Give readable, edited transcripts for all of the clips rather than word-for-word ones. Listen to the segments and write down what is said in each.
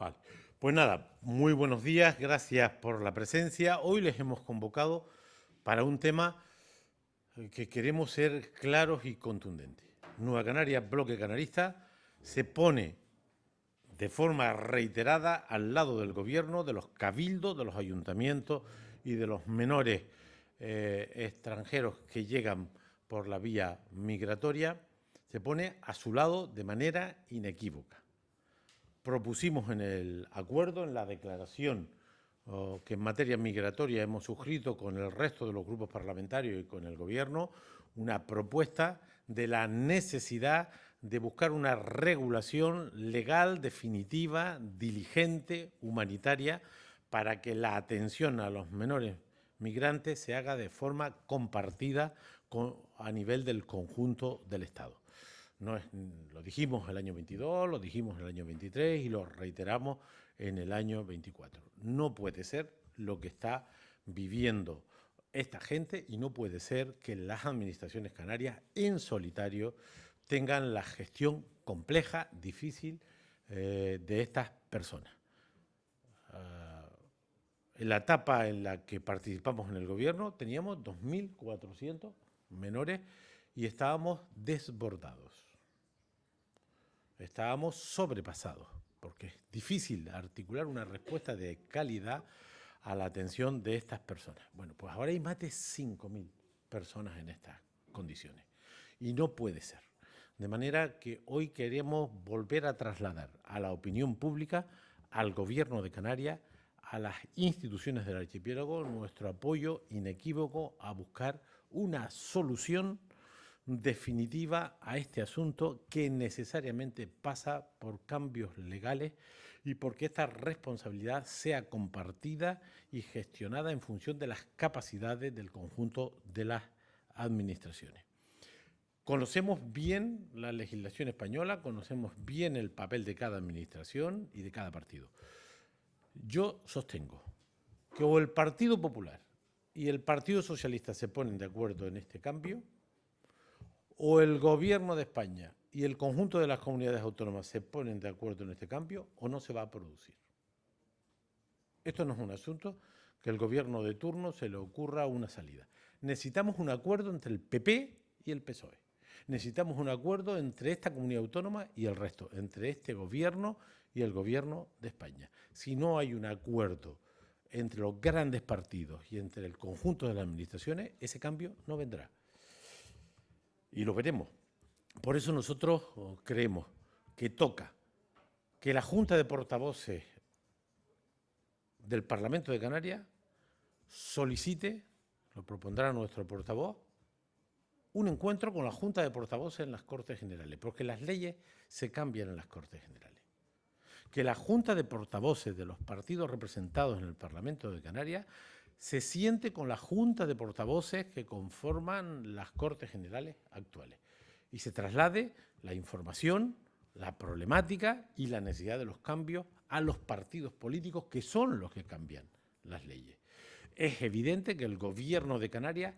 Vale. Pues nada, muy buenos días, gracias por la presencia. Hoy les hemos convocado para un tema que queremos ser claros y contundentes. Nueva Canarias, bloque canarista, se pone de forma reiterada al lado del gobierno, de los cabildos, de los ayuntamientos y de los menores extranjeros que llegan por la vía migratoria, se pone a su lado de manera inequívoca. Propusimos en el acuerdo, en la declaración que en materia migratoria hemos suscrito con el resto de los grupos parlamentarios y con el Gobierno, una propuesta de la necesidad de buscar una regulación legal, definitiva, diligente, humanitaria, para que la atención a los menores migrantes se haga de forma compartida a nivel del conjunto del Estado. No es, lo dijimos el año 22, lo dijimos el año 23 y lo reiteramos en el año 24. No puede ser lo que está viviendo esta gente y no puede ser que las administraciones canarias en solitario tengan la gestión compleja, difícil de estas personas. En la etapa en la que participamos en el gobierno teníamos 2.400 menores y estábamos desbordados. Estábamos sobrepasados, porque es difícil articular una respuesta de calidad a la atención de estas personas. Bueno, pues ahora hay más de 5.000 personas en estas condiciones y no puede ser. De manera que hoy queremos volver a trasladar a la opinión pública, al Gobierno de Canarias, a las instituciones del archipiélago, nuestro apoyo inequívoco a buscar una solución definitiva a este asunto que necesariamente pasa por cambios legales y porque esta responsabilidad sea compartida y gestionada en función de las capacidades del conjunto de las administraciones. Conocemos bien la legislación española, conocemos bien el papel de cada administración y de cada partido. Yo sostengo que o el Partido Popular y el Partido Socialista se ponen de acuerdo en este cambio, o el Gobierno de España y el conjunto de las comunidades autónomas se ponen de acuerdo en este cambio, o no se va a producir. Esto no es un asunto que el Gobierno de turno se le ocurra una salida. Necesitamos un acuerdo entre el PP y el PSOE. Necesitamos un acuerdo entre esta comunidad autónoma y el resto, entre este Gobierno y el Gobierno de España. Si no hay un acuerdo entre los grandes partidos y entre el conjunto de las administraciones, ese cambio no vendrá. Y lo veremos. Por eso nosotros creemos que toca que la Junta de Portavoces del Parlamento de Canarias solicite, lo propondrá nuestro portavoz, un encuentro con la Junta de Portavoces en las Cortes Generales, porque las leyes se cambian en las Cortes Generales. Que la Junta de Portavoces de los partidos representados en el Parlamento de Canarias se siente con la Junta de Portavoces que conforman las Cortes Generales actuales y se traslade la información, la problemática y la necesidad de los cambios a los partidos políticos que son los que cambian las leyes. Es evidente que el Gobierno de Canarias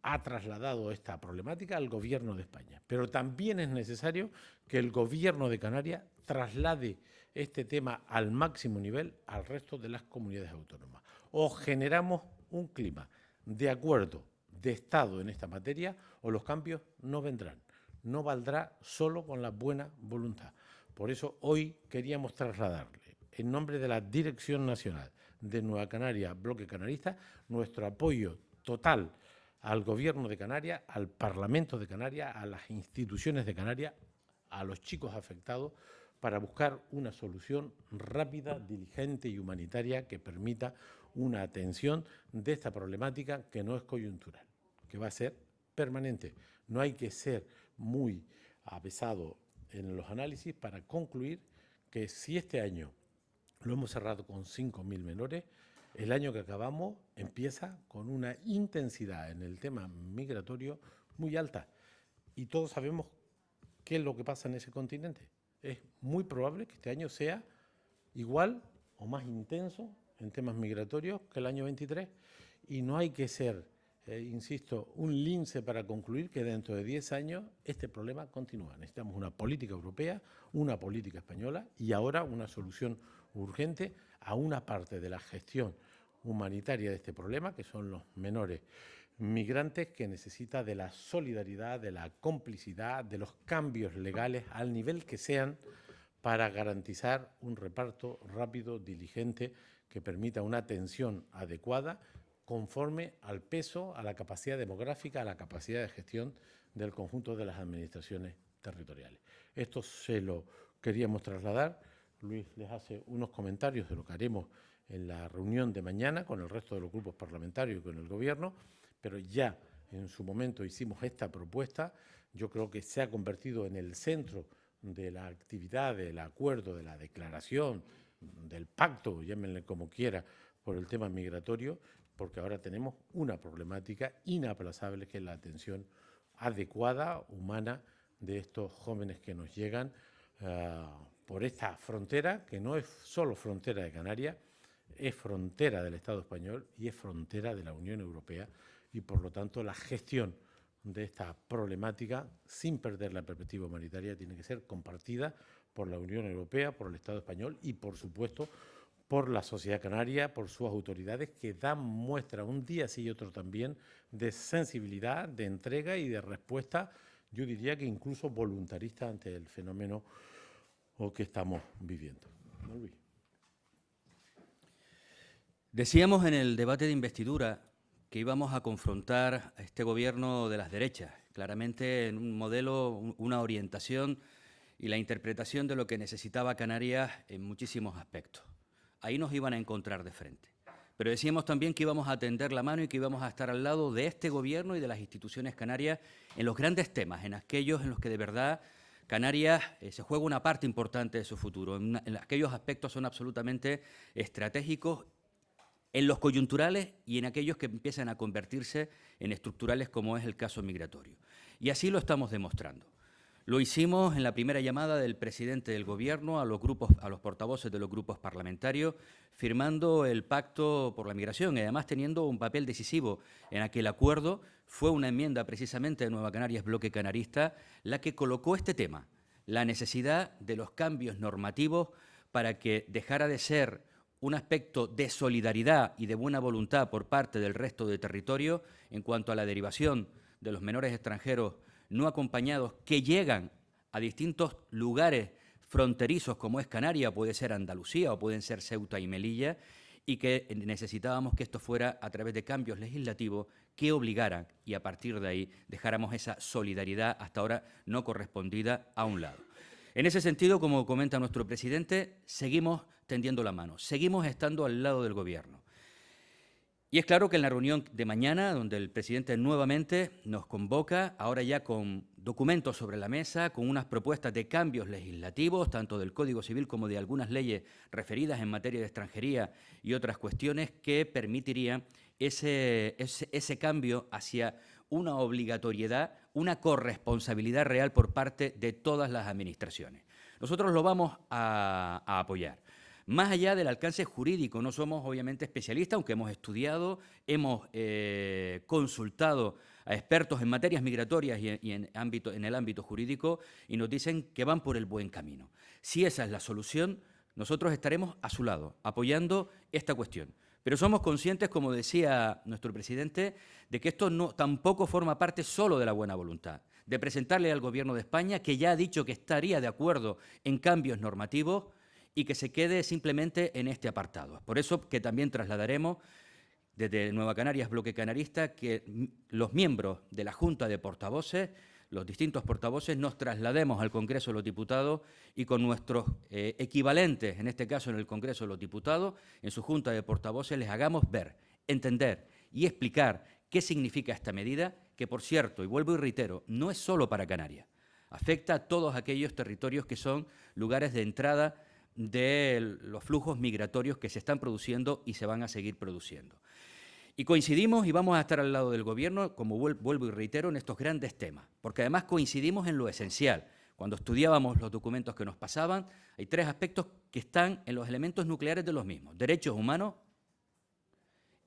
ha trasladado esta problemática al Gobierno de España, pero también es necesario que el Gobierno de Canarias traslade este tema al máximo nivel al resto de las comunidades autónomas. O generamos un clima de acuerdo de Estado en esta materia o los cambios no vendrán. No valdrá solo con la buena voluntad. Por eso hoy queríamos trasladarle, en nombre de la Dirección Nacional de Nueva Canarias, Bloque Canarista, nuestro apoyo total al Gobierno de Canarias, al Parlamento de Canarias, a las instituciones de Canarias, a los chicos afectados, para buscar una solución rápida, diligente y humanitaria que permita una atención de esta problemática que no es coyuntural, que va a ser permanente. No hay que ser muy avesado en los análisis para concluir que si este año lo hemos cerrado con 5.000 menores, el año que acabamos empieza con una intensidad en el tema migratorio muy alta. Y todos sabemos qué es lo que pasa en ese continente. Es muy probable que este año sea igual o más intenso en temas migratorios que el año 23. Y no hay que ser, insisto, un lince para concluir que dentro de 10 años este problema continúa. Necesitamos una política europea, una política española y ahora una solución urgente a una parte de la gestión humanitaria de este problema, que son los menores migrantes, que necesita de la solidaridad, de la complicidad, de los cambios legales al nivel que sean para garantizar un reparto rápido, diligente, que permita una atención adecuada conforme al peso, a la capacidad demográfica, a la capacidad de gestión del conjunto de las administraciones territoriales. Esto se lo queríamos trasladar. Luis les hace unos comentarios de lo que haremos en la reunión de mañana con el resto de los grupos parlamentarios y con el Gobierno, pero ya en su momento hicimos esta propuesta. Yo creo que se ha convertido en el centro de la actividad, del acuerdo, de la declaración, del pacto, llámenle como quiera, por el tema migratorio, porque ahora tenemos una problemática inaplazable, que es la atención adecuada, humana, de estos jóvenes que nos llegan por esta frontera, que no es solo frontera de Canarias, es frontera del Estado español y es frontera de la Unión Europea, y por lo tanto la gestión de esta problemática, sin perder la perspectiva humanitaria, tiene que ser compartida por la Unión Europea, por el Estado español y, por supuesto, por la sociedad canaria, por sus autoridades, que dan muestra un día sí y otro también de sensibilidad, de entrega y de respuesta, yo diría que incluso voluntarista, ante el fenómeno que estamos viviendo. ¿No, Luis? Decíamos en el debate de investidura que íbamos a confrontar a este gobierno de las derechas, claramente en un modelo, una orientación y la interpretación de lo que necesitaba Canarias en muchísimos aspectos. Ahí nos iban a encontrar de frente. Pero decíamos también que íbamos a tender la mano y que íbamos a estar al lado de este gobierno y de las instituciones canarias en los grandes temas, en aquellos en los que de verdad Canarias se juega una parte importante de su futuro, en aquellos aspectos son absolutamente estratégicos, en los coyunturales y en aquellos que empiezan a convertirse en estructurales, como es el caso migratorio. Y así lo estamos demostrando. Lo hicimos en la primera llamada del presidente del Gobierno a los portavoces de los grupos parlamentarios, firmando el Pacto por la Migración y además teniendo un papel decisivo en aquel acuerdo. Fue una enmienda precisamente de Nueva Canarias Bloque Canarista la que colocó este tema, la necesidad de los cambios normativos para que dejara de ser un aspecto de solidaridad y de buena voluntad por parte del resto del territorio en cuanto a la derivación de los menores extranjeros no acompañados que llegan a distintos lugares fronterizos como es Canarias, puede ser Andalucía o pueden ser Ceuta y Melilla, y que necesitábamos que esto fuera a través de cambios legislativos que obligaran y a partir de ahí dejáramos esa solidaridad hasta ahora no correspondida a un lado. En ese sentido, como comenta nuestro presidente, seguimos tendiendo la mano, seguimos estando al lado del Gobierno. Y es claro que en la reunión de mañana, donde el presidente nuevamente nos convoca, ahora ya con documentos sobre la mesa, con unas propuestas de cambios legislativos, tanto del Código Civil como de algunas leyes referidas en materia de extranjería y otras cuestiones que permitirían ese cambio hacia una obligatoriedad, una corresponsabilidad real por parte de todas las administraciones. Nosotros lo vamos a apoyar. Más allá del alcance jurídico, no somos obviamente especialistas, aunque hemos estudiado, hemos consultado a expertos en materias migratorias y en el ámbito jurídico y nos dicen que van por el buen camino. Si esa es la solución, nosotros estaremos a su lado, apoyando esta cuestión. Pero somos conscientes, como decía nuestro presidente, de que esto tampoco forma parte solo de la buena voluntad, de presentarle al Gobierno de España, que ya ha dicho que estaría de acuerdo en cambios normativos, y que se quede simplemente en este apartado. Por eso que también trasladaremos desde Nueva Canarias Bloque Canarista que los miembros de la Junta de Portavoces, los distintos portavoces, nos traslademos al Congreso de los Diputados y con nuestros equivalentes, en este caso en el Congreso de los Diputados, en su Junta de Portavoces, les hagamos ver, entender y explicar qué significa esta medida, que por cierto, y vuelvo y reitero, no es solo para Canarias, afecta a todos aquellos territorios que son lugares de entrada de los flujos migratorios que se están produciendo y se van a seguir produciendo. Y coincidimos y vamos a estar al lado del Gobierno, como vuelvo y reitero, en estos grandes temas, porque además coincidimos en lo esencial. Cuando estudiábamos los documentos que nos pasaban, hay tres aspectos que están en los elementos nucleares de los mismos. Derechos humanos,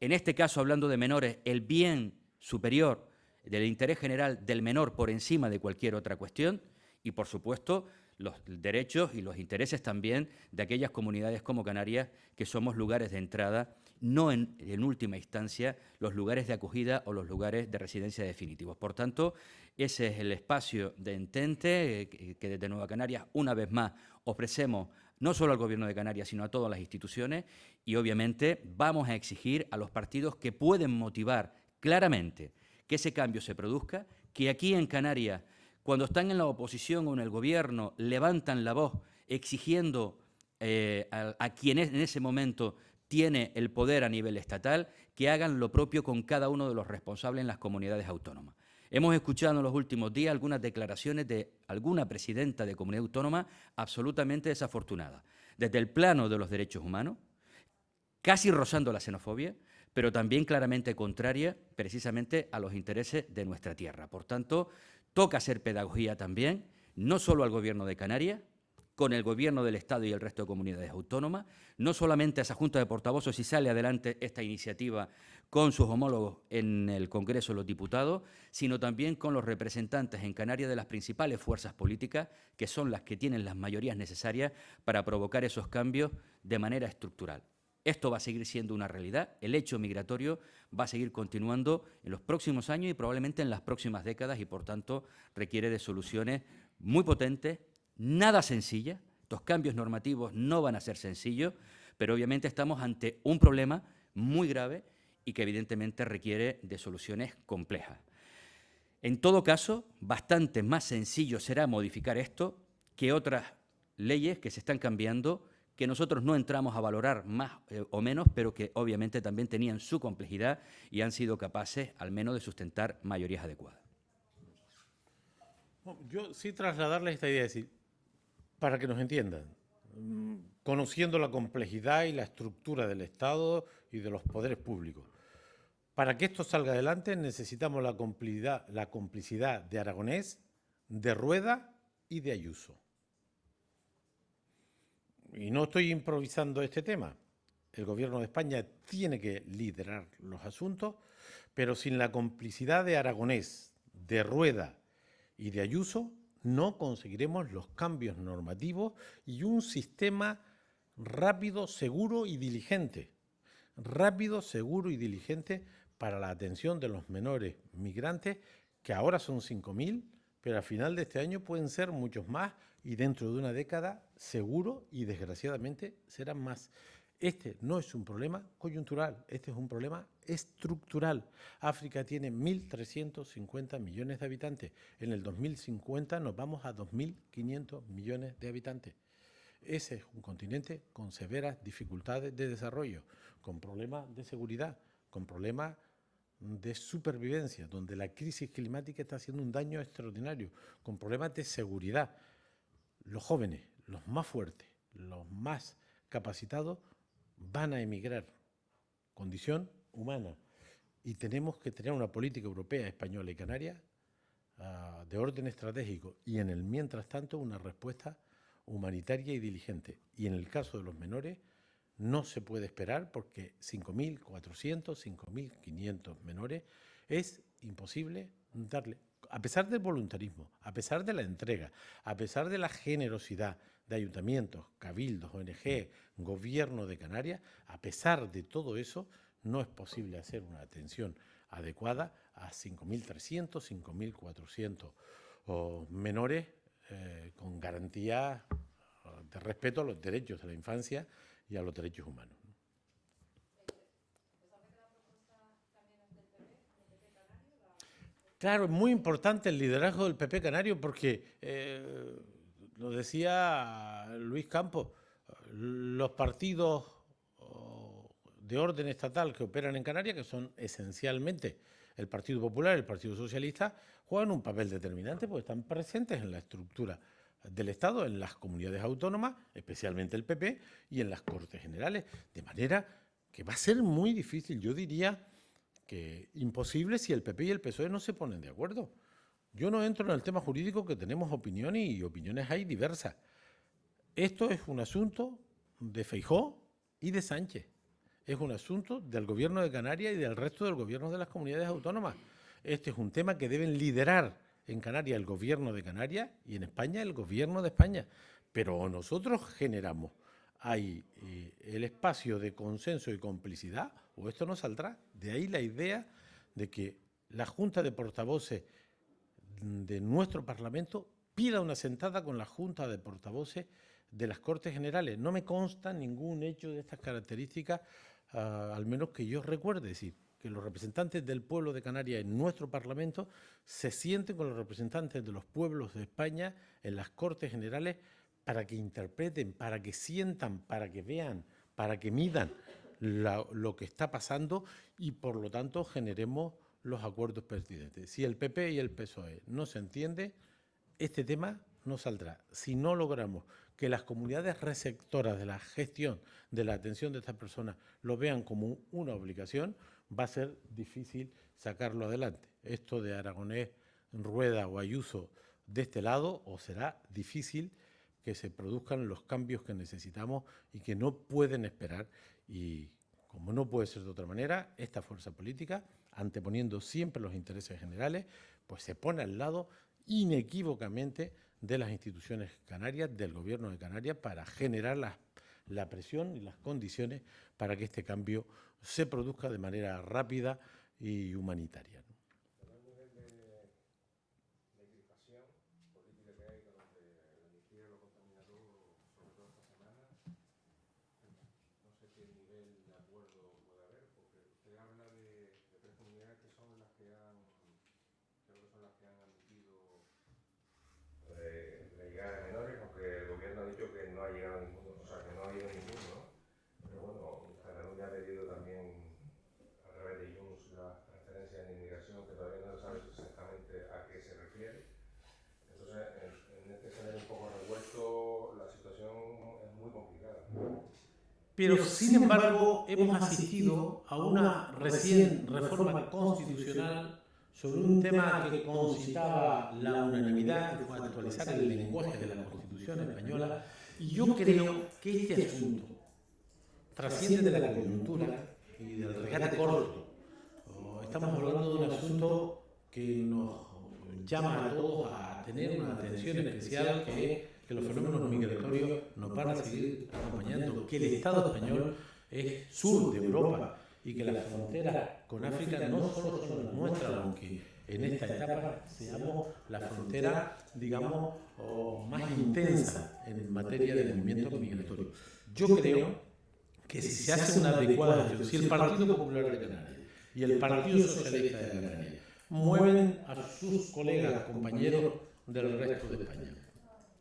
en este caso hablando de menores, el bien superior del interés general del menor por encima de cualquier otra cuestión y, por supuesto, los derechos y los intereses también de aquellas comunidades como Canarias, que somos lugares de entrada, no en última instancia los lugares de acogida o los lugares de residencia definitivos. Por tanto, ese es el espacio de entente que desde Nueva Canarias, una vez más, ofrecemos no solo al Gobierno de Canarias, sino a todas las instituciones, y obviamente vamos a exigir a los partidos que pueden motivar claramente que ese cambio se produzca, que aquí en Canarias, cuando están en la oposición o en el Gobierno, levantan la voz exigiendo a quien en ese momento tiene el poder a nivel estatal, que hagan lo propio con cada uno de los responsables en las comunidades autónomas. Hemos escuchado en los últimos días algunas declaraciones de alguna presidenta de comunidad autónoma absolutamente desafortunada, desde el plano de los derechos humanos, casi rozando la xenofobia, pero también claramente contraria precisamente a los intereses de nuestra tierra. Por tanto, toca hacer pedagogía también, no solo al Gobierno de Canarias, con el Gobierno del Estado y el resto de comunidades autónomas, no solamente a esa Junta de Portavoces si sale adelante esta iniciativa con sus homólogos en el Congreso de los Diputados, sino también con los representantes en Canarias de las principales fuerzas políticas, que son las que tienen las mayorías necesarias para provocar esos cambios de manera estructural. Esto va a seguir siendo una realidad, el hecho migratorio va a seguir continuando en los próximos años y probablemente en las próximas décadas y, por tanto, requiere de soluciones muy potentes, nada sencillas. Estos cambios normativos no van a ser sencillos, pero obviamente estamos ante un problema muy grave y que evidentemente requiere de soluciones complejas. En todo caso, bastante más sencillo será modificar esto que otras leyes que se están cambiando, que nosotros no entramos a valorar más o menos, pero que obviamente también tenían su complejidad y han sido capaces al menos de sustentar mayorías adecuadas. Yo sí trasladarles esta idea, es decir, para que nos entiendan, conociendo la complejidad y la estructura del Estado y de los poderes públicos. Para que esto salga adelante necesitamos la complicidad de Aragonés, de Rueda y de Ayuso. Y no estoy improvisando este tema. El Gobierno de España tiene que liderar los asuntos, pero sin la complicidad de Aragonés, de Rueda y de Ayuso, no conseguiremos los cambios normativos y un sistema rápido, seguro y diligente. Rápido, seguro y diligente para la atención de los menores migrantes, que ahora son 5.000, pero al final de este año pueden ser muchos más y dentro de una década seguro y desgraciadamente serán más. Este no es un problema coyuntural, este es un problema estructural. África tiene 1.350 millones de habitantes. En el 2050 nos vamos a 2.500 millones de habitantes. Ese es un continente con severas dificultades de desarrollo, con problemas de seguridad, con problemas de supervivencia, donde la crisis climática está haciendo un daño extraordinario, con problemas de seguridad. Los jóvenes, los más fuertes, los más capacitados, van a emigrar. Condición humana. Y tenemos que tener una política europea, española y canaria de orden estratégico y en el mientras tanto una respuesta humanitaria y diligente. Y en el caso de los menores no se puede esperar porque 5.400, 5.500 menores es imposible darle, a pesar del voluntarismo, a pesar de la entrega, a pesar de la generosidad de ayuntamientos, cabildos, ONG, gobierno de Canarias, a pesar de todo eso, no es posible hacer una atención adecuada a 5.300, 5.400 menores con garantía de respeto a los derechos de la infancia y a los derechos humanos. Claro, es muy importante el liderazgo del PP Canario porque, lo decía Luis Campos, los partidos de orden estatal que operan en Canarias, que son esencialmente el Partido Popular y el Partido Socialista, juegan un papel determinante porque están presentes en la estructura del Estado, en las comunidades autónomas, especialmente el PP, y en las Cortes Generales, de manera que va a ser muy difícil, yo diría que imposible si el PP y el PSOE no se ponen de acuerdo. Yo no entro en el tema jurídico, que tenemos opiniones y opiniones hay diversas. Esto es un asunto de Feijóo y de Sánchez. Es un asunto del Gobierno de Canarias y del resto del gobierno de las comunidades autónomas. Este es un tema que deben liderar en Canarias el gobierno de Canarias y en España el gobierno de España. Pero nosotros generamos ahí el espacio de consenso y complicidad, o esto no saldrá. De ahí la idea de que la Junta de Portavoces de nuestro Parlamento pida una sentada con la Junta de Portavoces de las Cortes Generales. No me consta ningún hecho de estas características, al menos que yo recuerde, es decir, que los representantes del pueblo de Canarias en nuestro Parlamento se sienten con los representantes de los pueblos de España en las Cortes Generales para que interpreten, para que sientan, para que vean, para que midan lo que está pasando y, por lo tanto, generemos los acuerdos pertinentes. Si el PP y el PSOE no se entienden, este tema no saldrá. Si no logramos que las comunidades receptoras de la gestión, de la atención de estas personas, lo vean como una obligación, va a ser difícil sacarlo adelante. Esto de Aragonés, Rueda o Ayuso de este lado, o será difícil que se produzcan los cambios que necesitamos y que no pueden esperar. Y como no puede ser de otra manera, esta fuerza política, anteponiendo siempre los intereses generales, pues se pone al lado inequívocamente de las instituciones canarias, del gobierno de Canarias, para generar la presión y las condiciones para que este cambio se produzca de manera rápida y humanitaria, ¿no? Pero, sin embargo, hemos asistido a una recién reforma constitucional sobre un tema que concitaba la unanimidad, que fue actualizar el lenguaje de la Constitución española, y yo creo que este asunto trasciende de la coyuntura y del regate corto. Estamos hablando de un asunto que nos llama a todos a tener una atención especial, que es que los fenómenos migratorios nos van a seguir acompañando, que el Estado español es sur de Europa y que las fronteras con África no solo son las nuestras, aunque en esta etapa seamos la frontera, digamos, más intensa en materia de movimientos migratorios. Yo creo que si se hace una adecuada gestión, si el Partido Popular de Canarias y el Partido Socialista de Canarias mueven a sus colegas, compañeros del resto de España,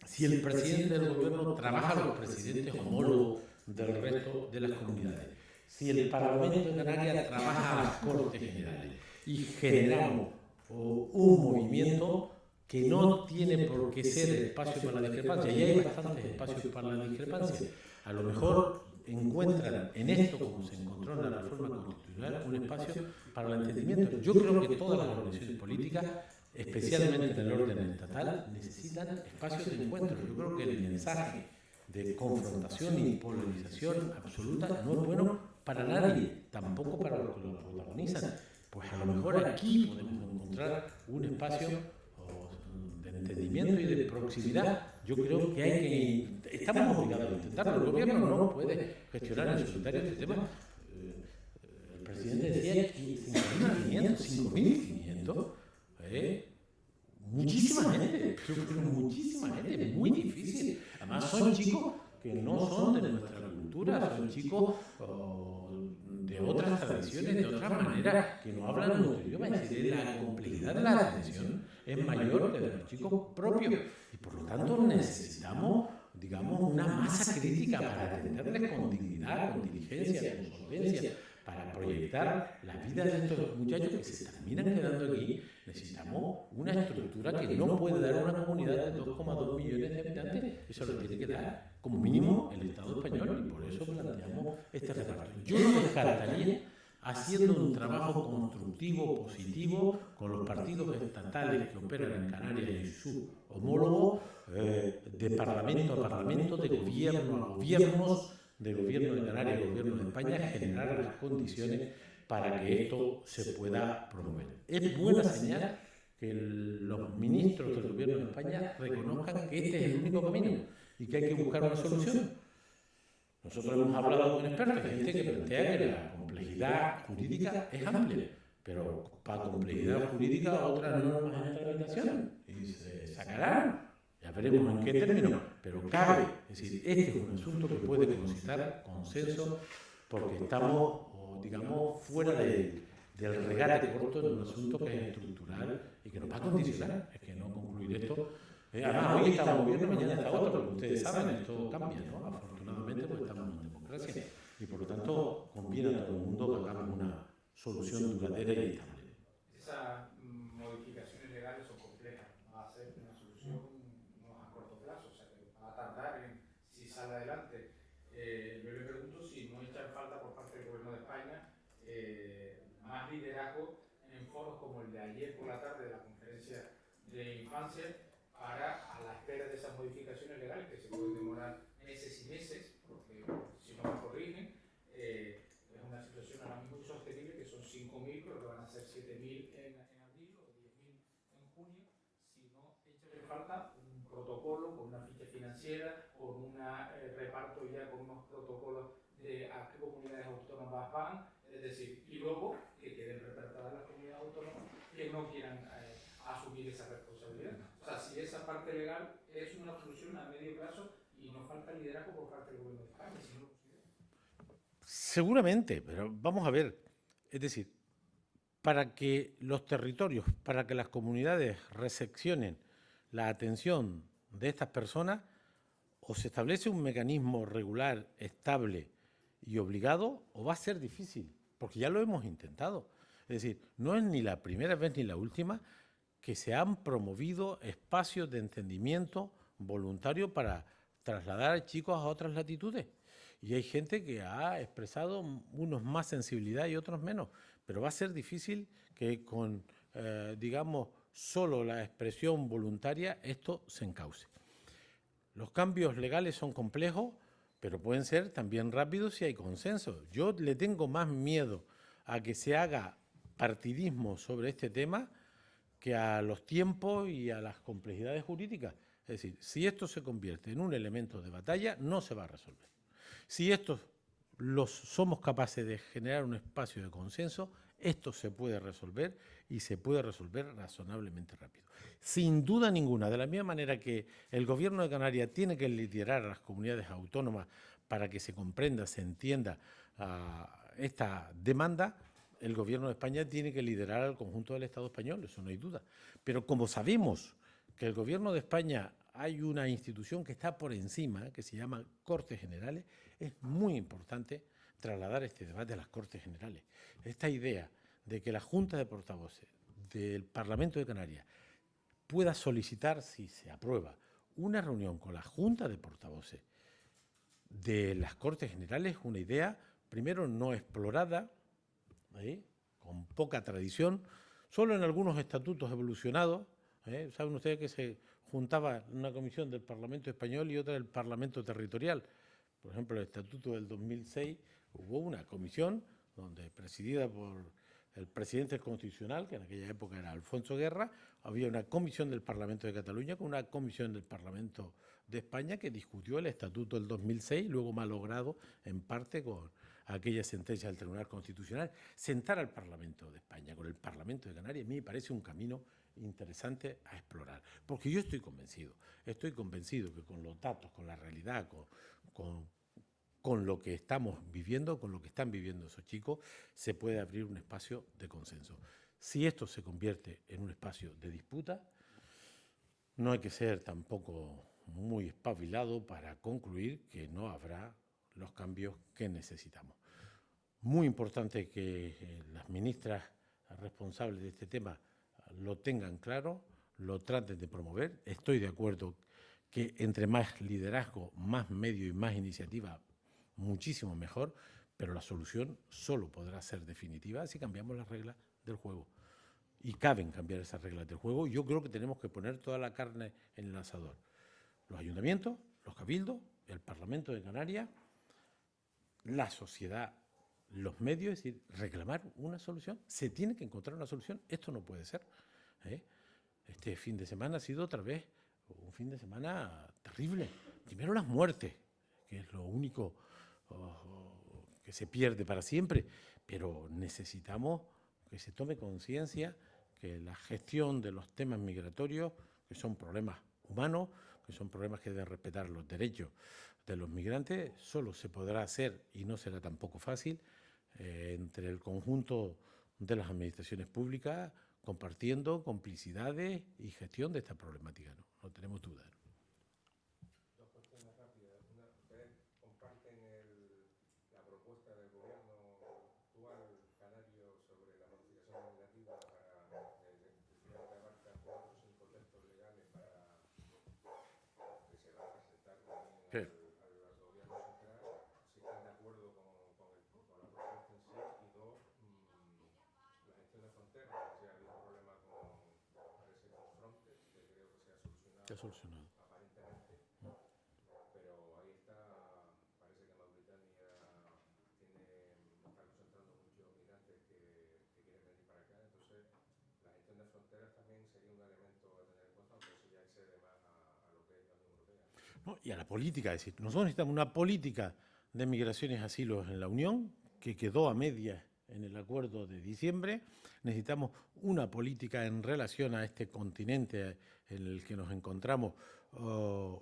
si el presidente del gobierno trabaja con los presidentes homólogos del resto de las comunidades, si el Parlamento de Canarias trabaja a las Cortes Generales y generamos un movimiento que no tiene por qué ser espacio para la discrepancia, y hay bastantes espacios para la discrepancia, a lo mejor encuentran en esto, como se encontró en la reforma constitucional, un espacio para el entendimiento. Yo creo que todas las organizaciones políticas, especialmente en el orden estatal, necesitan espacios de encuentro. Yo creo que el mensaje de confrontación y polarización absoluta no es bueno para nadie, tampoco para los que lo protagonizan. Pues a lo mejor aquí podemos encontrar un espacio de entendimiento y de proximidad. Yo creo que estamos obligados a intentarlo. El gobierno no puede gestionar en solitario este tema. El presidente decía 5.500, 5.500. Muchísima gente, pero muchísima gente, muy difícil. Además son chicos que no son de nuestra cultura, son chicos de otras tradiciones, de otra manera, que no hablan nuestro idioma. Es decir, la complejidad de la atención es mayor que de los chicos propios. Y por lo tanto necesitamos, digamos, una masa crítica para atenderles con dignidad, con diligencia, con solvencia, para proyectar la vida de estos muchachos que se terminan quedando aquí. Necesitamos una estructura que no puede dar una comunidad de 2,2 millones de habitantes. Eso lo tiene que dar como mínimo el Estado español, y por eso planteamos este reparto. Yo no descartaría, haciendo un trabajo constructivo, positivo, con los partidos estatales que operan en Canarias y su homólogo, de parlamento a parlamento, de gobierno a gobiernos, de gobierno de Canarias y gobierno de España, generar las condiciones para que esto se pueda promover. Es buena señal los ministros del gobierno de España reconozcan que este es el único camino y que hay que buscar una solución. Nosotros hemos hablado con expertos, gente que plantea que la complejidad jurídica es amplia, pero para complejidad jurídica otras normas en tramitación y se sacarán. Ya veremos en qué término, pero cabe. Es decir, este es un asunto que puede concitar consenso porque estamos, digamos, fuera del regate corto de un asunto que es estructural y que nos va a condicionar. Es que no concluir esto. Además, hoy está un gobierno, mañana está otro, porque ustedes saben, esto cambia, ¿no? Afortunadamente, pues estamos en democracia y por lo tanto conviene a todo el mundo que hagamos una solución duradera y estable. Esas modificaciones legales son complejas, no va a ser una solución no a corto plazo, o sea que va a tardar en si sale adelante. Yo le pregunto si no echa en falta por parte del Gobierno de España más liderazgo en foros como el de ayer por la tarde de la conferencia de infancia para, a la espera de esas modificaciones legales que se pueden demorar meses y meses, porque si no me corrigen, es una situación ahora mismo insostenible que son 5.000, pero que van a ser 7.000 en abril o 10.000 en junio, si no echa en falta un protocolo con una ficha financiera, con un reparto ya con unos protocolos de a qué comunidades autónomas van, es decir, y luego que queden repartidas las comunidades autónomas que no quieran asumir esa responsabilidad. O sea, si esa parte legal es una solución a medio plazo y no falta liderazgo por parte del Gobierno de España, si no lo considera. Seguramente, pero vamos a ver. Es decir, para que los territorios, para que las comunidades recepcionen la atención de estas personas, o se establece un mecanismo regular, estable y obligado, o va a ser difícil, porque ya lo hemos intentado. Es decir, no es ni la primera vez ni la última que se han promovido espacios de entendimiento voluntario para trasladar a chicos a otras latitudes. Y hay gente que ha expresado unos más sensibilidad y otros menos, pero va a ser difícil que con, digamos, solo la expresión voluntaria esto se encauce. Los cambios legales son complejos, pero pueden ser también rápidos si hay consenso. Yo le tengo más miedo a que se haga partidismo sobre este tema que a los tiempos y a las complejidades jurídicas. Es decir, si esto se convierte en un elemento de batalla, no se va a resolver. Si estos somos capaces de generar un espacio de consenso, esto se puede resolver y se puede resolver razonablemente rápido. Sin duda ninguna, de la misma manera que el Gobierno de Canarias tiene que liderar a las comunidades autónomas para que se comprenda, se entienda esta demanda, el Gobierno de España tiene que liderar al conjunto del Estado español, eso no hay duda. Pero como sabemos que el Gobierno de España hay una institución que está por encima, que se llama Cortes Generales, es muy importante trasladar este debate a las Cortes Generales. Esta idea de que la Junta de Portavoces del Parlamento de Canarias pueda solicitar, si se aprueba, una reunión con la Junta de Portavoces de las Cortes Generales, una idea, primero, no explorada, con poca tradición, solo en algunos estatutos evolucionados. Saben ustedes que se juntaba una comisión del Parlamento Español y otra del Parlamento Territorial. Por ejemplo, el Estatuto del 2006 hubo una comisión donde, presidida por el presidente constitucional, que en aquella época era Alfonso Guerra, había una comisión del Parlamento de Cataluña con una comisión del Parlamento de España que discutió el Estatuto del 2006, luego malogrado en parte con aquella sentencia del Tribunal Constitucional. Sentar al Parlamento de España con el Parlamento de Canarias a mí me parece un camino interesante a explorar, porque yo estoy convencido que con los datos, con la realidad, con lo que estamos viviendo, con lo que están viviendo esos chicos, se puede abrir un espacio de consenso. Si esto se convierte en un espacio de disputa, no hay que ser tampoco muy espabilado para concluir que no habrá los cambios que necesitamos. Muy importante que las ministras responsables de este tema lo tengan claro, lo traten de promover. Estoy de acuerdo que entre más liderazgo, más medio y más iniciativa, muchísimo mejor, pero la solución solo podrá ser definitiva si cambiamos las reglas del juego. Y caben cambiar esas reglas del juego. Yo creo que tenemos que poner toda la carne en el asador. Los ayuntamientos, los cabildos, el Parlamento de Canarias, la sociedad, los medios, es decir, reclamar una solución. Se tiene que encontrar una solución. Esto no puede ser. Este fin de semana ha sido otra vez un fin de semana terrible. Primero las muertes, que es lo único que se pierde para siempre, pero necesitamos que se tome conciencia que la gestión de los temas migratorios, que son problemas humanos, que son problemas que deben respetar los derechos de los migrantes, solo se podrá hacer, y no será tampoco fácil, entre el conjunto de las administraciones públicas, compartiendo complicidades y gestión de esta problemática, ¿no? No tenemos duda, ¿no? Dos cuestiones rápidas. Una, ¿ustedes comparten la propuesta del gobierno actual canario sobre la modificación legislativa para que abarca 4 o 5 textos legales para que se va a presentar también Sí. al gobierno central? Si están de acuerdo con la propuesta en sí. Y dos, la gestión de fronteras, si ha habido problema parece con Frontex, que creo que se ha solucionado. Se ha solucionado. Aparentemente, pero ahí está, parece que Mauritania está concentrando muchos migrantes que quieren venir para acá, entonces la gestión de fronteras también sería un elemento a tener en cuenta, aunque eso ya excede más a lo que es la Unión Europea. ¿No? Y a la política, es decir, nosotros necesitamos una política de migraciones y asilos en la Unión, que quedó a medias en el acuerdo de diciembre. Necesitamos una política en relación a este continente en el que nos encontramos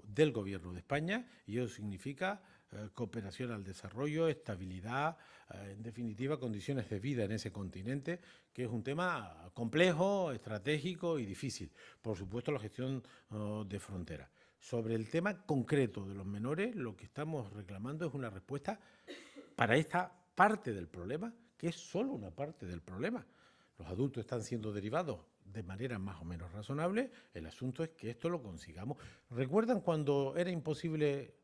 del Gobierno de España, y eso significa cooperación al desarrollo, estabilidad, en definitiva, condiciones de vida en ese continente, que es un tema complejo, estratégico y difícil. Por supuesto, la gestión de fronteras. Sobre el tema concreto de los menores, lo que estamos reclamando es una respuesta para esta parte del problema, que es solo una parte del problema. Los adultos están siendo derivados de manera más o menos razonable. El asunto es que esto lo consigamos. ¿Recuerdan cuando era imposible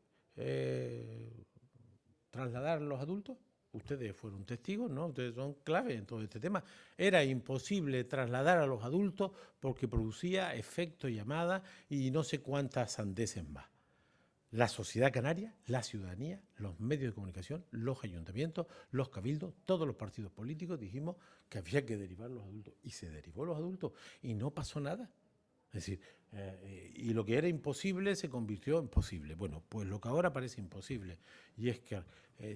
trasladar a los adultos? Ustedes fueron testigos, ¿no? Ustedes son clave en todo este tema. Era imposible trasladar a los adultos porque producía efecto llamada y no sé cuántas sandeces más. La sociedad canaria, la ciudadanía, los medios de comunicación, los ayuntamientos, los cabildos, todos los partidos políticos dijimos que había que derivar los adultos. Y se derivó los adultos y no pasó nada. Es decir, y lo que era imposible se convirtió en posible. Bueno, pues lo que ahora parece imposible, y es que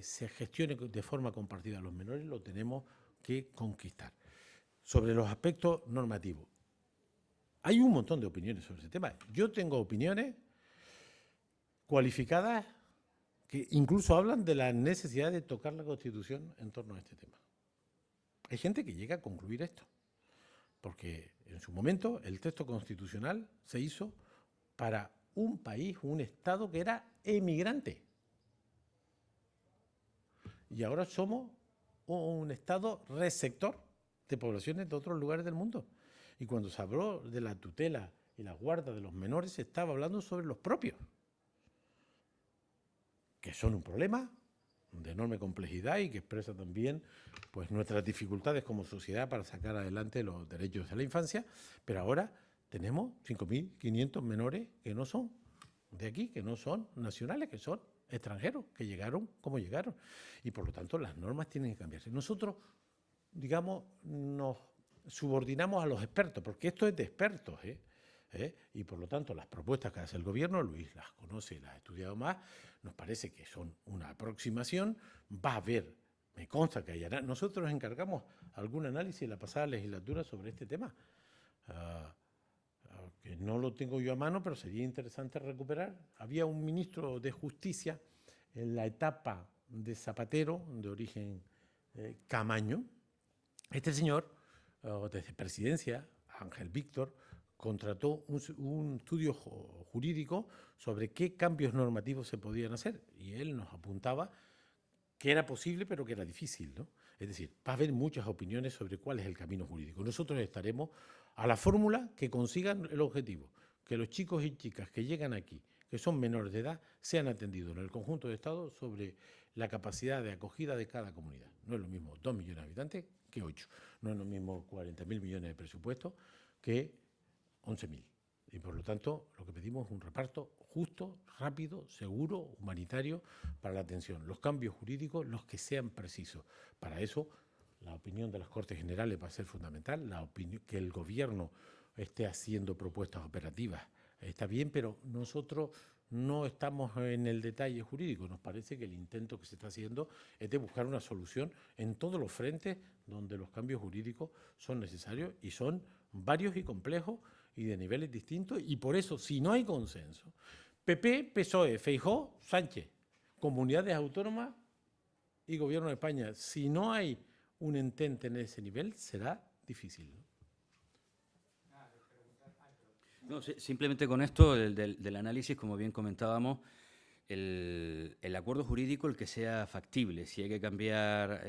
se gestione de forma compartida a los menores, lo tenemos que conquistar. Sobre los aspectos normativos, hay un montón de opiniones sobre ese tema. Yo tengo opiniones cualificadas que incluso hablan de la necesidad de tocar la Constitución en torno a este tema. Hay gente que llega a concluir esto, porque en su momento el texto constitucional se hizo para un país, un Estado que era emigrante. Y ahora somos un Estado receptor de poblaciones de otros lugares del mundo. Y cuando se habló de la tutela y la guarda de los menores, se estaba hablando sobre los propios, que son un problema de enorme complejidad y que expresa también pues, nuestras dificultades como sociedad para sacar adelante los derechos de la infancia, pero ahora tenemos 5.500 menores que no son de aquí, que no son nacionales, que son extranjeros, que llegaron como llegaron. Y por lo tanto las normas tienen que cambiarse. Nosotros, digamos, nos subordinamos a los expertos, porque esto es de expertos, y por lo tanto las propuestas que hace el gobierno, Luis las conoce, las ha estudiado más, nos parece que son una aproximación. Va a haber, me consta que haya, nosotros encargamos algún análisis en la pasada legislatura sobre este tema, que no lo tengo yo a mano, pero sería interesante recuperar. Había un ministro de Justicia en la etapa de Zapatero, de origen camaño. Este señor, desde Presidencia, Ángel Víctor, contrató un estudio jurídico sobre qué cambios normativos se podían hacer, y él nos apuntaba que era posible, pero que era difícil, ¿no? Es decir, va a haber muchas opiniones sobre cuál es el camino jurídico. Nosotros estaremos a la fórmula que consigan el objetivo, que los chicos y chicas que llegan aquí, que son menores de edad, sean atendidos en el conjunto de Estado sobre la capacidad de acogida de cada comunidad. No es lo mismo 2 millones de habitantes que 8. No es lo mismo 40.000 millones de presupuesto que 11.000. Y por lo tanto, lo que pedimos es un reparto justo, rápido, seguro, humanitario para la atención. Los cambios jurídicos, los que sean precisos. Para eso, la opinión de las Cortes Generales va a ser fundamental, la opinión que el Gobierno esté haciendo propuestas operativas. Está bien, pero nosotros no estamos en el detalle jurídico. Nos parece que el intento que se está haciendo es de buscar una solución en todos los frentes donde los cambios jurídicos son necesarios y son varios y complejos y de niveles distintos. Y por eso, si no hay consenso, PP, PSOE, Feijóo, Sánchez, comunidades autónomas y Gobierno de España, si no hay un entente en ese nivel, será difícil, ¿no? No, simplemente con esto del análisis, como bien comentábamos, el acuerdo jurídico, el que sea factible, si hay que cambiar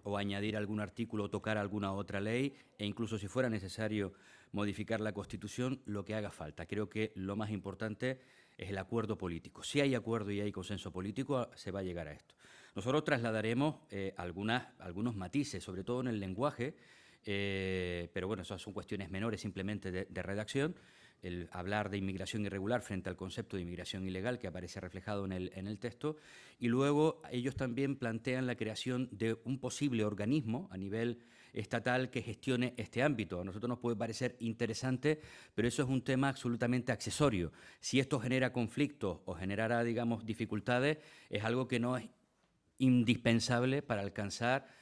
o añadir algún artículo o tocar alguna otra ley, e incluso si fuera necesario modificar la Constitución, lo que haga falta. Creo que lo más importante es el acuerdo político. Si hay acuerdo y hay consenso político, se va a llegar a esto. Nosotros trasladaremos algunos matices, sobre todo en el lenguaje, pero bueno, esas son cuestiones menores simplemente de redacción. El hablar de inmigración irregular frente al concepto de inmigración ilegal que aparece reflejado en el texto, y luego ellos también plantean la creación de un posible organismo a nivel estatal que gestione este ámbito. A nosotros nos puede parecer interesante, pero eso es un tema absolutamente accesorio. Si esto genera conflictos o generará, digamos, dificultades, es algo que no es indispensable para alcanzar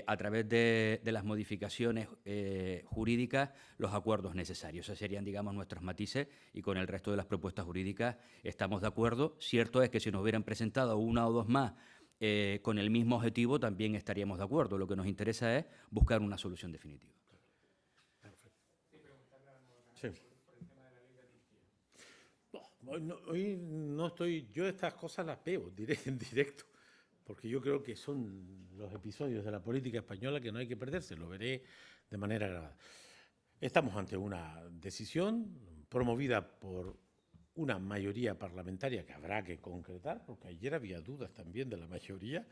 a través de las modificaciones jurídicas los acuerdos necesarios. Esos serían, digamos, nuestros matices, y con el resto de las propuestas jurídicas estamos de acuerdo. Cierto es que si nos hubieran presentado una o dos más con el mismo objetivo, también estaríamos de acuerdo. Lo que nos interesa es buscar una solución definitiva. Sí. Hoy no estoy, yo estas cosas las veo en directo, porque yo creo que son los episodios de la política española que no hay que perderse, lo veré de manera grabada. Estamos ante una decisión promovida por una mayoría parlamentaria que habrá que concretar, porque ayer había dudas también de la mayoría,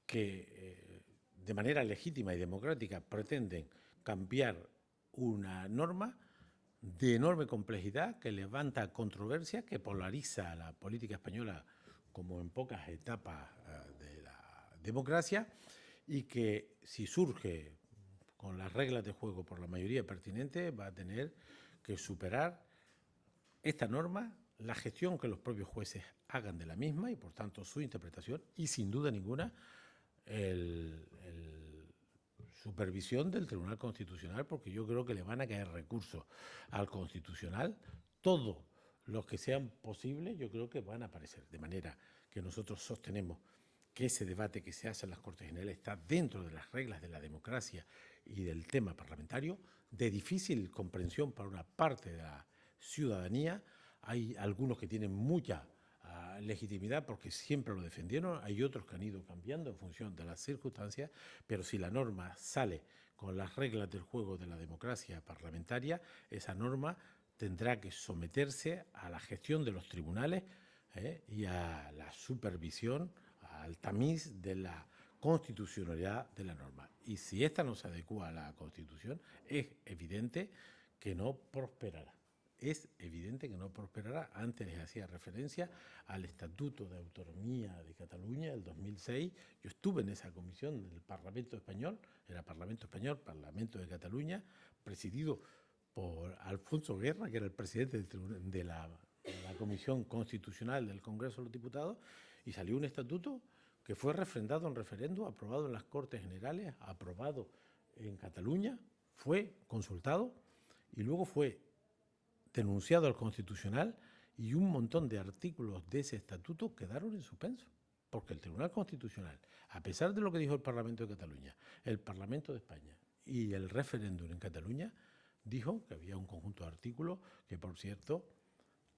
que de manera legítima y democrática pretenden cambiar una norma de enorme complejidad que levanta controversia, que polariza a la política española como en pocas etapas de la democracia, y que si surge con las reglas de juego por la mayoría pertinente va a tener que superar esta norma, la gestión que los propios jueces hagan de la misma y por tanto su interpretación, y sin duda ninguna supervisión del Tribunal Constitucional, porque yo creo que le van a caer recursos al Constitucional, todo los que sean posibles, yo creo que van a aparecer. De manera que nosotros sostenemos que ese debate que se hace en las Cortes Generales está dentro de las reglas de la democracia y del tema parlamentario, de difícil comprensión para una parte de la ciudadanía. Hay algunos que tienen mucha legitimidad porque siempre lo defendieron, hay otros que han ido cambiando en función de las circunstancias, pero si la norma sale con las reglas del juego de la democracia parlamentaria, esa norma tendrá que someterse a la gestión de los tribunales y a la supervisión, al tamiz de la constitucionalidad de la norma. Y si esta no se adecua a la Constitución, es evidente que no prosperará. Es evidente que no prosperará. Antes les hacía referencia al Estatuto de Autonomía de Cataluña del 2006. Yo estuve en esa comisión del Parlamento Español, era Parlamento Español, Parlamento de Cataluña, presidido por Alfonso Guerra, que era el presidente de la Comisión Constitucional del Congreso de los Diputados, y salió un estatuto que fue refrendado en referendo, aprobado en las Cortes Generales, aprobado en Cataluña, fue consultado y luego fue denunciado al Constitucional, y un montón de artículos de ese estatuto quedaron en suspenso, porque el Tribunal Constitucional, a pesar de lo que dijo el Parlamento de Cataluña, el Parlamento de España y el referéndum en Cataluña, dijo que había un conjunto de artículos que, por cierto,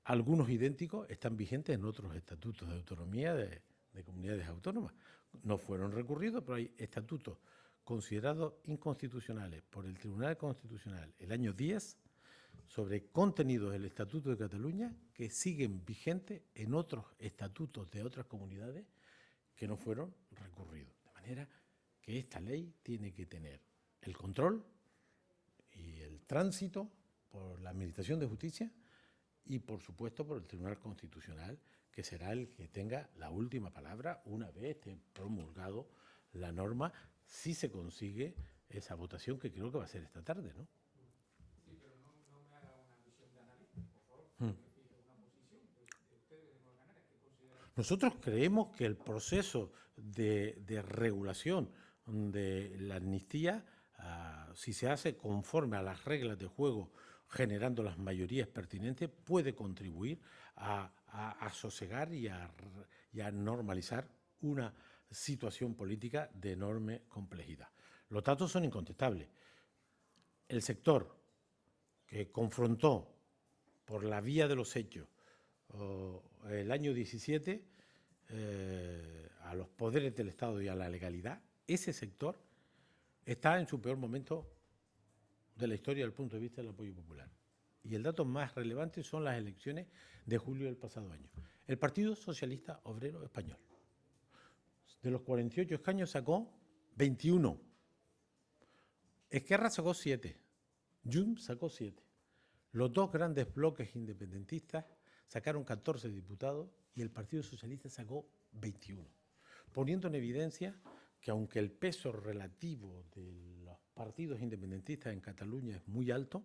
algunos idénticos están vigentes en otros estatutos de autonomía de comunidades autónomas. No fueron recurridos, pero hay estatutos considerados inconstitucionales por el Tribunal Constitucional el año 10 sobre contenidos del Estatuto de Cataluña que siguen vigentes en otros estatutos de otras comunidades que no fueron recurridos. De manera que esta ley tiene que tener el control y el tránsito por la Administración de Justicia y, por supuesto, por el Tribunal Constitucional, que será el que tenga la última palabra una vez esté promulgado la norma, si se consigue esa votación que creo que va a ser esta tarde, ¿no? Nosotros creemos que el proceso de regulación de la amnistía, si se hace conforme a las reglas de juego, generando las mayorías pertinentes, puede contribuir a sosegar y a normalizar una situación política de enorme complejidad. Los datos son incontestables. El sector que confrontó por la vía de los hechos el año 17 a los poderes del Estado y a la legalidad, ese sector está en su peor momento de la historia desde el punto de vista del apoyo popular. Y el dato más relevante son las elecciones de julio del pasado año. El Partido Socialista Obrero Español, de los 48 escaños, sacó 21. Esquerra sacó 7. Junts sacó 7. Los dos grandes bloques independentistas sacaron 14 diputados y el Partido Socialista sacó 21, poniendo en evidencia que aunque el peso relativo de los partidos independentistas en Cataluña es muy alto,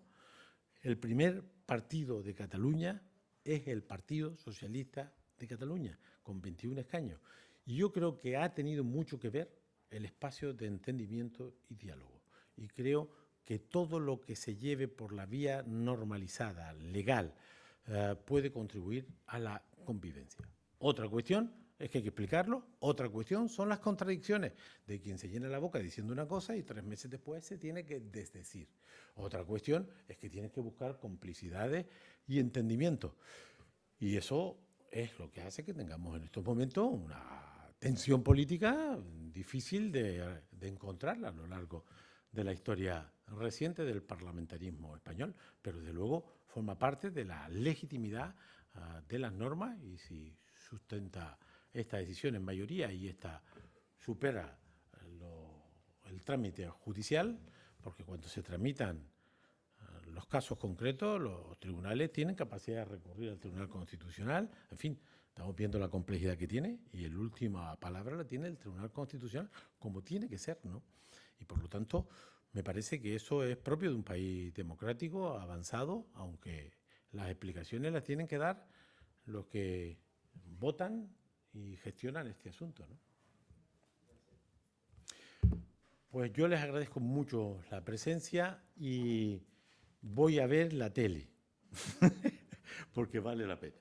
el primer partido de Cataluña es el Partido Socialista de Cataluña, con 21 escaños. Y yo creo que ha tenido mucho que ver el espacio de entendimiento y diálogo. Y creo que todo lo que se lleve por la vía normalizada, legal, puede contribuir a la convivencia. Otra cuestión es que hay que explicarlo. Otra cuestión son las contradicciones de quien se llena la boca diciendo una cosa y 3 meses después se tiene que desdecir. Otra cuestión es que tienes que buscar complicidades y entendimiento. Y eso es lo que hace que tengamos en estos momentos una tensión política difícil de encontrarla a lo largo de la historia reciente del parlamentarismo español, pero desde luego forma parte de la legitimidad de las normas, y si sustenta esta decisión en mayoría y esta supera el trámite judicial, porque cuando se tramitan los casos concretos, los tribunales tienen capacidad de recurrir al Tribunal Constitucional. En fin, estamos viendo la complejidad que tiene y la última palabra la tiene el Tribunal Constitucional, como tiene que ser, ¿no? Y por lo tanto, me parece que eso es propio de un país democrático, avanzado, aunque las explicaciones las tienen que dar los que votan y gestionan este asunto, ¿no? Pues yo les agradezco mucho la presencia y voy a ver la tele, porque vale la pena.